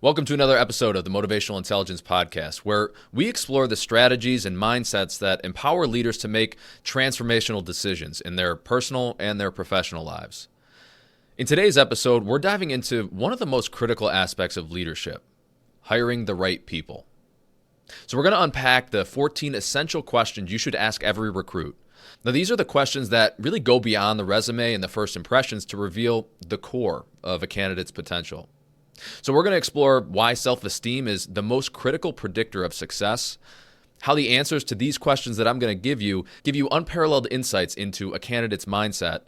Welcome to another episode of the Motivational Intelligence Podcast, where we explore the strategies and mindsets that empower leaders to make transformational decisions in their personal and their professional lives. In today's episode, we're diving into one of the most critical aspects of leadership, hiring the right people. So we're going to unpack the 14 essential questions you should ask every recruit. Now, these are the questions that really go beyond the resume and the first impressions to reveal the core of a candidate's potential. So we're going to explore why self-esteem is the most critical predictor of success, how the answers to these questions that I'm going to give you unparalleled insights into a candidate's mindset,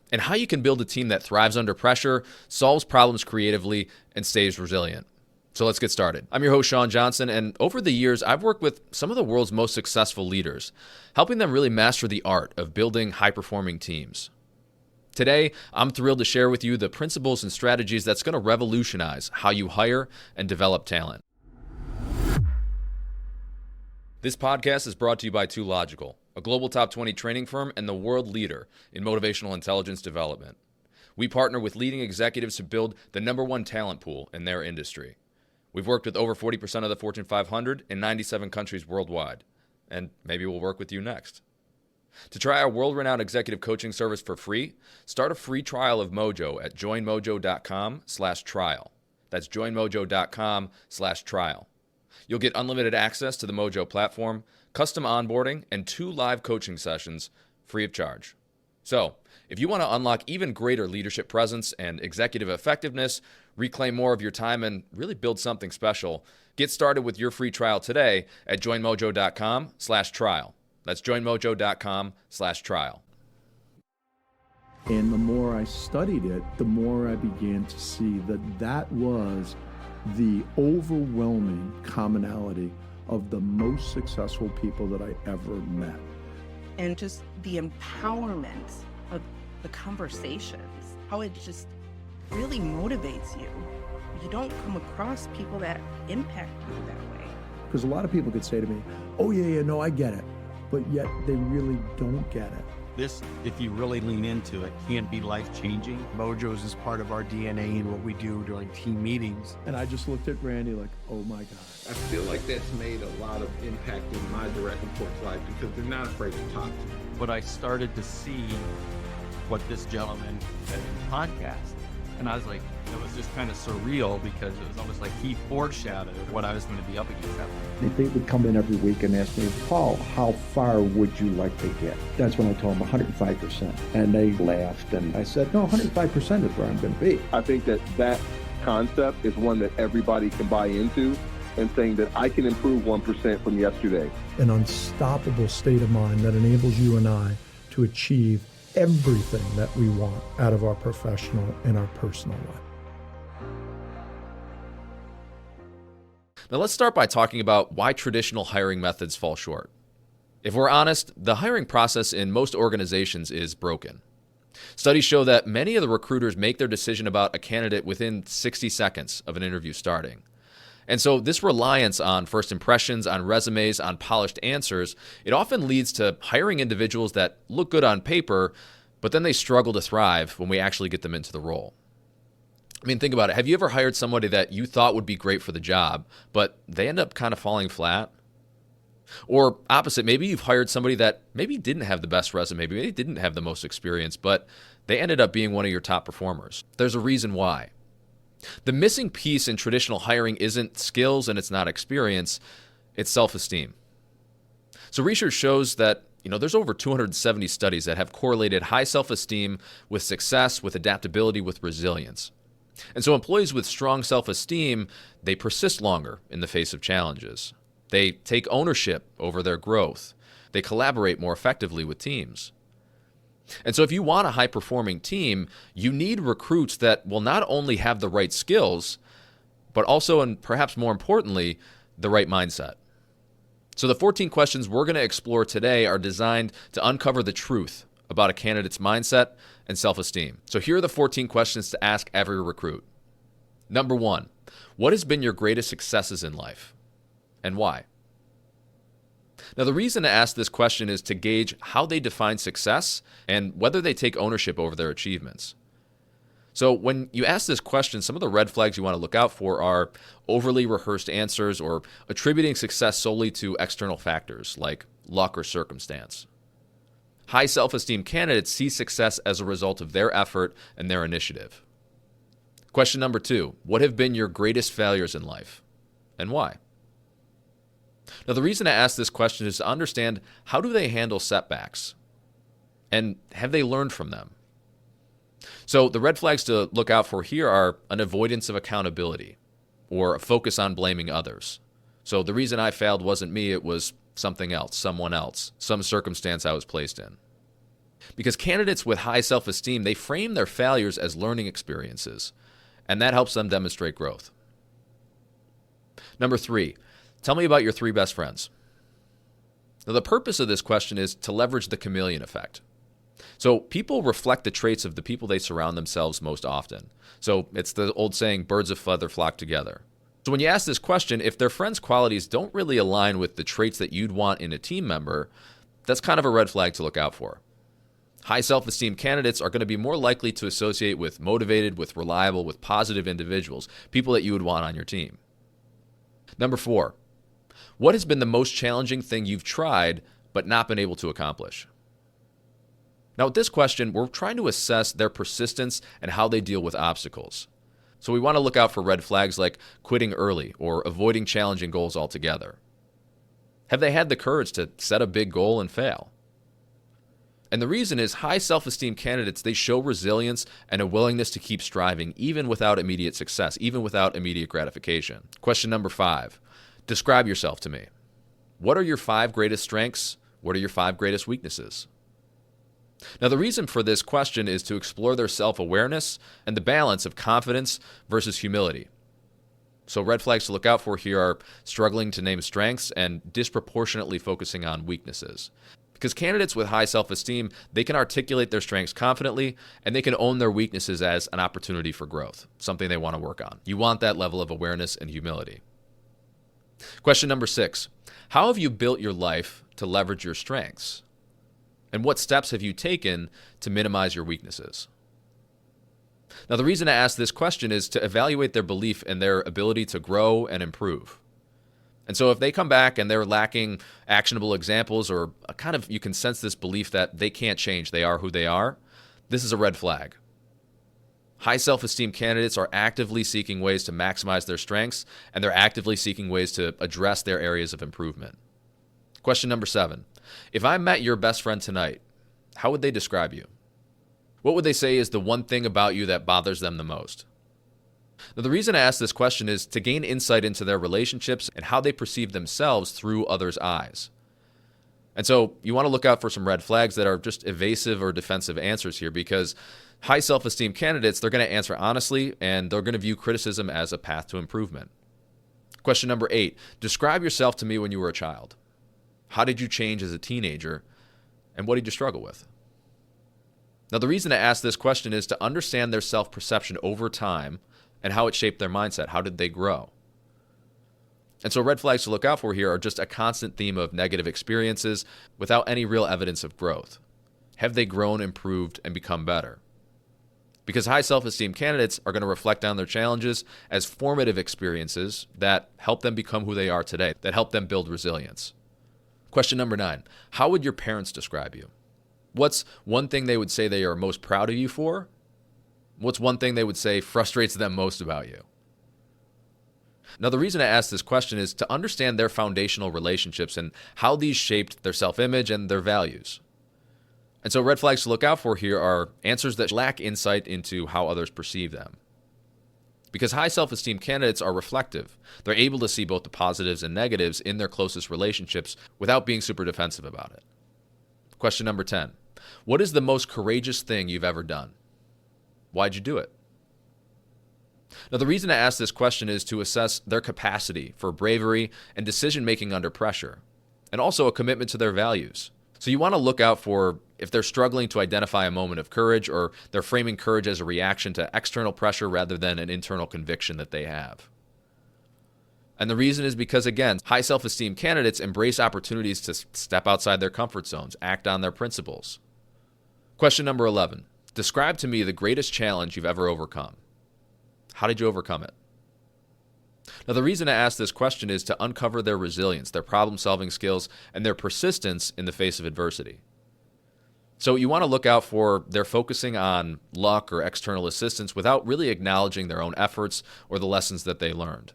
and how you can build a team that thrives under pressure, solves problems creatively, and stays resilient. So let's get started. I'm your host, Sean Johnson, and over the years, I've worked with some of the world's most successful leaders, helping them really master the art of building high-performing teams. Today, I'm thrilled to share with you the principles and strategies that's going to revolutionize how you hire and develop talent. This podcast is brought to you by 2Logical, a global top 20 training firm and the world leader in motivational intelligence development. We partner with leading executives to build the number one talent pool in their industry. We've worked with over 40% of the Fortune 500 in 97 countries worldwide, and maybe we'll work with you next. To try our world-renowned executive coaching service for free, start a free trial of Mojo at joinmojo.com/trial. That's joinmojo.com/trial. You'll get unlimited access to the Mojo platform, custom onboarding, and 2 live coaching sessions free of charge. So, if you want to unlock even greater leadership presence and executive effectiveness, reclaim more of your time, and really build something special, get started with your free trial today at joinmojo.com/trial. That's joinmojo.com/trial. And the more I studied it, the more I began to see that that was the overwhelming commonality of the most successful people that I ever met. And just the empowerment of the conversations, how it just really motivates you. You don't come across people that impact you that way. Because a lot of people could say to me, oh yeah, no, I get it. But yet they really don't get it. This, if you really lean into it, can be life-changing. Mojo's is part of our DNA and what we do during team meetings. And I just looked at Randy like, oh my God. I feel like that's made a lot of impact in my direct report's life because they're not afraid to talk to me. But I started to see what this gentleman said in the podcast. And I was like, it was just kind of surreal because it was almost like he foreshadowed what I was going to be up against that point. They would come in every week and ask me, Paul, how far would you like to get? That's when I told them 105%. And they laughed and I said, no, 105% is where I'm going to be. I think that concept is one that everybody can buy into, and saying that I can improve 1% from yesterday. An unstoppable state of mind that enables you and I to achieve everything that we want out of our professional and our personal life. Now let's start by talking about why traditional hiring methods fall short. If we're honest, the hiring process in most organizations is broken. Studies show that many of the recruiters make their decision about a candidate within 60 seconds of an interview starting. And so this reliance on first impressions, on resumes, on polished answers, it often leads to hiring individuals that look good on paper, but then they struggle to thrive when we actually get them into the role. I mean, think about it. Have you ever hired somebody that you thought would be great for the job, but they end up kind of falling flat? Or opposite, maybe you've hired somebody that maybe didn't have the best resume, maybe didn't have the most experience, but they ended up being one of your top performers. There's a reason why. The missing piece in traditional hiring isn't skills and it's not experience, it's self-esteem. So research shows that there's over 270 studies that have correlated high self-esteem with success, with adaptability, with resilience. And so employees with strong self-esteem, they persist longer in the face of challenges. They take ownership over their growth. They collaborate more effectively with teams. And so if you want a high-performing team, you need recruits that will not only have the right skills, but also, and perhaps more importantly, the right mindset. So the 14 questions we're going to explore today are designed to uncover the truth about a candidate's mindset and self-esteem. So here are the 14 questions to ask every recruit. Number 1, what has been your greatest successes in life, and why? Now, the reason to ask this question is to gauge how they define success and whether they take ownership over their achievements. So when you ask this question, some of the red flags you want to look out for are overly rehearsed answers or attributing success solely to external factors like luck or circumstance. High self-esteem candidates see success as a result of their effort and their initiative. Question number 2, what have been your greatest failures in life and why? Now, the reason I ask this question is to understand how do they handle setbacks and have they learned from them? So the red flags to look out for here are an avoidance of accountability or a focus on blaming others. So the reason I failed wasn't me, it was something else, someone else, some circumstance I was placed in. Because candidates with high self-esteem, they frame their failures as learning experiences, and that helps them demonstrate growth. Number 3, tell me about your 3 best friends. Now, the purpose of this question is to leverage the chameleon effect. So people reflect the traits of the people they surround themselves most often. So it's the old saying, birds of a feather flock together. So when you ask this question, if their friends' qualities don't really align with the traits that you'd want in a team member, that's kind of a red flag to look out for. High self-esteem candidates are going to be more likely to associate with motivated, with reliable, with positive individuals, people that you would want on your team. Number 4, what has been the most challenging thing you've tried but not been able to accomplish? Now, with this question, we're trying to assess their persistence and how they deal with obstacles. So we want to look out for red flags like quitting early or avoiding challenging goals altogether. Have they had the courage to set a big goal and fail? And the reason is high self-esteem candidates, they show resilience and a willingness to keep striving even without immediate success, even without immediate gratification. Question number 5, describe yourself to me. What are your 5 greatest strengths? What are your 5 greatest weaknesses? Now, the reason for this question is to explore their self-awareness and the balance of confidence versus humility. So red flags to look out for here are struggling to name strengths and disproportionately focusing on weaknesses. Because candidates with high self-esteem, they can articulate their strengths confidently and they can own their weaknesses as an opportunity for growth, something they want to work on. You want that level of awareness and humility. Question number 6, how have you built your life to leverage your strengths? And what steps have you taken to minimize your weaknesses? Now, the reason I ask this question is to evaluate their belief in their ability to grow and improve. And so if they come back and they're lacking actionable examples or you can sense this belief that they can't change, they are who they are, this is a red flag. High self-esteem candidates are actively seeking ways to maximize their strengths, and they're actively seeking ways to address their areas of improvement. Question number 7. If I met your best friend tonight, how would they describe you? What would they say is the one thing about you that bothers them the most? Now, the reason I ask this question is to gain insight into their relationships and how they perceive themselves through others' eyes. And so you want to look out for some red flags that are just evasive or defensive answers here, because high self-esteem candidates, they're going to answer honestly and they're going to view criticism as a path to improvement. Question number 8, describe yourself to me when you were a child. How did you change as a teenager, and what did you struggle with? Now, the reason I ask this question is to understand their self-perception over time and how it shaped their mindset. How did they grow? And so red flags to look out for here are just a constant theme of negative experiences without any real evidence of growth. Have they grown, improved, and become better? Because high self-esteem candidates are going to reflect on their challenges as formative experiences that help them become who they are today, that help them build resilience. Question number 9, how would your parents describe you? What's one thing they would say they are most proud of you for? What's one thing they would say frustrates them most about you? Now, the reason I ask this question is to understand their foundational relationships and how these shaped their self-image and their values. And so red flags to look out for here are answers that lack insight into how others perceive them. Because high self-esteem candidates are reflective. They're able to see both the positives and negatives in their closest relationships without being super defensive about it. Question number 10. What is the most courageous thing you've ever done? Why'd you do it? Now, the reason I ask this question is to assess their capacity for bravery and decision-making under pressure, and also a commitment to their values. So you want to look out for if they're struggling to identify a moment of courage, or they're framing courage as a reaction to external pressure rather than an internal conviction that they have. And the reason is because, again, high self-esteem candidates embrace opportunities to step outside their comfort zones, act on their principles. Question number 11. Describe to me the greatest challenge you've ever overcome. How did you overcome it? Now, the reason I ask this question is to uncover their resilience, their problem-solving skills, and their persistence in the face of adversity. So you want to look out for their focusing on luck or external assistance without really acknowledging their own efforts or the lessons that they learned.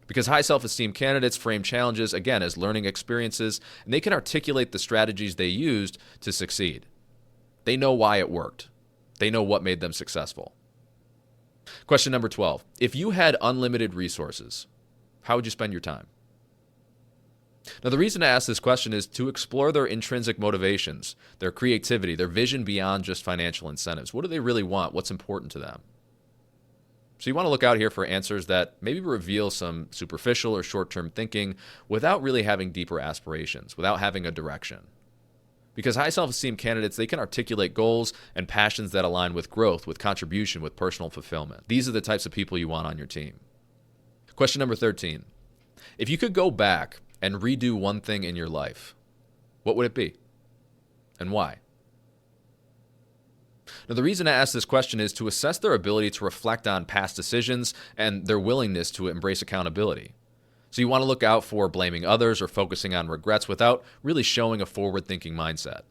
Because high self-esteem candidates frame challenges, again, as learning experiences, and they can articulate the strategies they used to succeed. They know why it worked. They know what made them successful. Question number 12. If you had unlimited resources, how would you spend your time? Now, the reason I ask this question is to explore their intrinsic motivations, their creativity, their vision beyond just financial incentives. What do they really want? What's important to them? So you want to look out here for answers that maybe reveal some superficial or short-term thinking without really having deeper aspirations, without having a direction. Because high self-esteem candidates, they can articulate goals and passions that align with growth, with contribution, with personal fulfillment. These are the types of people you want on your team. Question number 13. If you could go back and redo one thing in your life, what would it be? And why? Now, the reason I ask this question is to assess their ability to reflect on past decisions and their willingness to embrace accountability. So you want to look out for blaming others or focusing on regrets without really showing a forward-thinking mindset.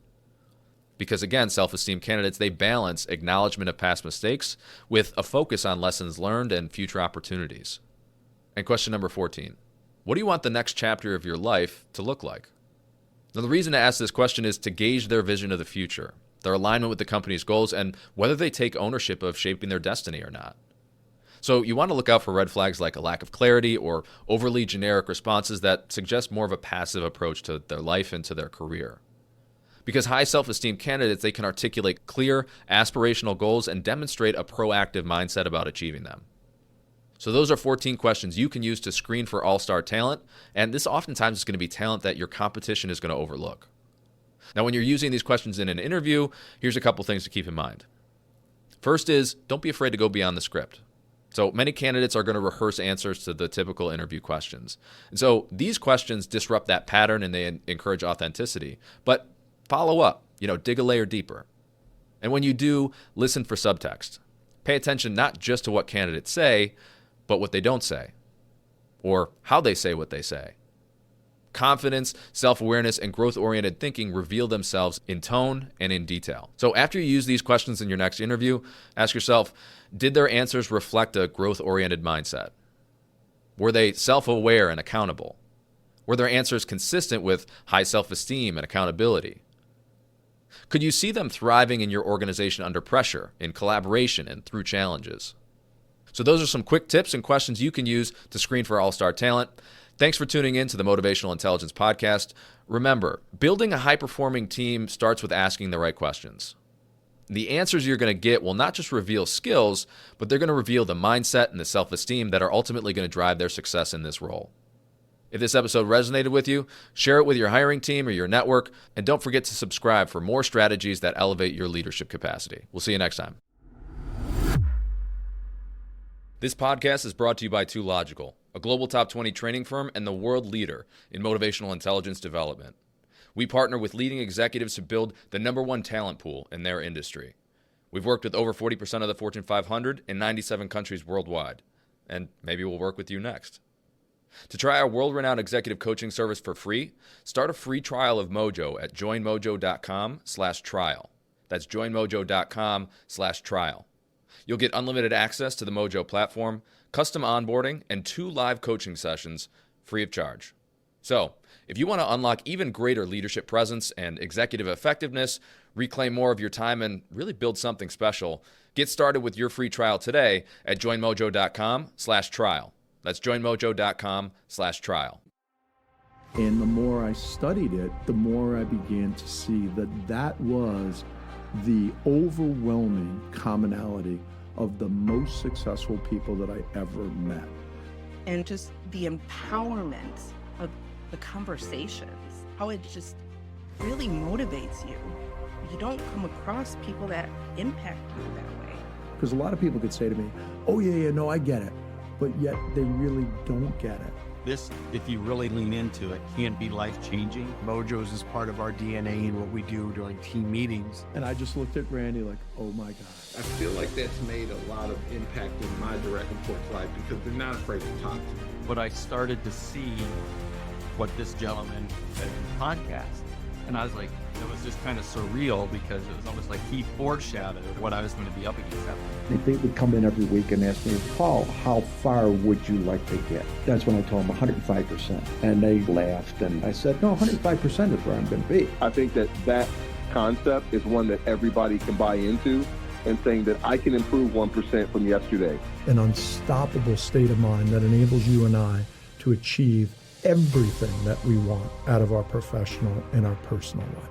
Because again, self-esteem candidates, they balance acknowledgement of past mistakes with a focus on lessons learned and future opportunities. And question number 14. What do you want the next chapter of your life to look like? Now, the reason I ask this question is to gauge their vision of the future, their alignment with the company's goals, and whether they take ownership of shaping their destiny or not. So you want to look out for red flags like a lack of clarity or overly generic responses that suggest more of a passive approach to their life and to their career. Because high self-esteem candidates, they can articulate clear, aspirational goals and demonstrate a proactive mindset about achieving them. So those are 14 questions you can use to screen for all-star talent, and this oftentimes is going to be talent that your competition is going to overlook. Now, when you're using these questions in an interview, here's a couple things to keep in mind. First is, don't be afraid to go beyond the script. So many candidates are going to rehearse answers to the typical interview questions. And so these questions disrupt that pattern and they encourage authenticity. But follow up, dig a layer deeper. And when you do, listen for subtext. Pay attention not just to what candidates say, but what they don't say, or how they say what they say. Confidence, self-awareness, and growth-oriented thinking reveal themselves in tone and in detail. So after you use these questions in your next interview, ask yourself, did their answers reflect a growth-oriented mindset? Were they self-aware and accountable? Were their answers consistent with high self-esteem and accountability? Could you see them thriving in your organization under pressure, in collaboration, and through challenges? So those are some quick tips and questions you can use to screen for all-star talent. Thanks for tuning in to the Motivational Intelligence Podcast. Remember, building a high-performing team starts with asking the right questions. The answers you're going to get will not just reveal skills, but they're going to reveal the mindset and the self-esteem that are ultimately going to drive their success in this role. If this episode resonated with you, share it with your hiring team or your network, and don't forget to subscribe for more strategies that elevate your leadership capacity. We'll see you next time. This podcast is brought to you by 2Logical, a global top 20 training firm and the world leader in motivational intelligence development. We partner with leading executives to build the #1 talent pool in their industry. We've worked with over 40% of the Fortune 500 in 97 countries worldwide, and maybe we'll work with you next. To try our world-renowned executive coaching service for free, start a free trial of Mojo at joinmojo.com/trial. That's joinmojo.com/trial. You'll get unlimited access to the Mojo platform, custom onboarding, and 2 live coaching sessions free of charge. So, if you want to unlock even greater leadership presence and executive effectiveness, reclaim more of your time, and really build something special, get started with your free trial today at joinmojo.com/trial. That's joinmojo.com/trial. And the more I studied it, the more I began to see that was the overwhelming commonality of the most successful people that I ever met. And just the empowerment of the conversations, how it just really motivates you. You don't come across people that impact you that way. Because a lot of people could say to me, oh yeah, no, I get it. But yet they really don't get it. this, if you really lean into it, can be life-changing. Mojos is part of our DNA and what we do during team meetings. And I just looked at Randy like, oh my God. I feel like that's made a lot of impact in my direct report's life because they're not afraid to talk to me. But I started to see what this gentleman said in the podcast. And I was like, it was just kind of surreal because it was almost like he foreshadowed what I was going to be up against that point. They would come in every week and ask me, Paul, how far would you like to get? That's when I told them 105%. And they laughed, and I said, no, 105% is where I'm going to be. I think that concept is one that everybody can buy into, and saying that I can improve 1% from yesterday. An unstoppable state of mind that enables you and I to achieve everything that we want out of our professional and our personal life.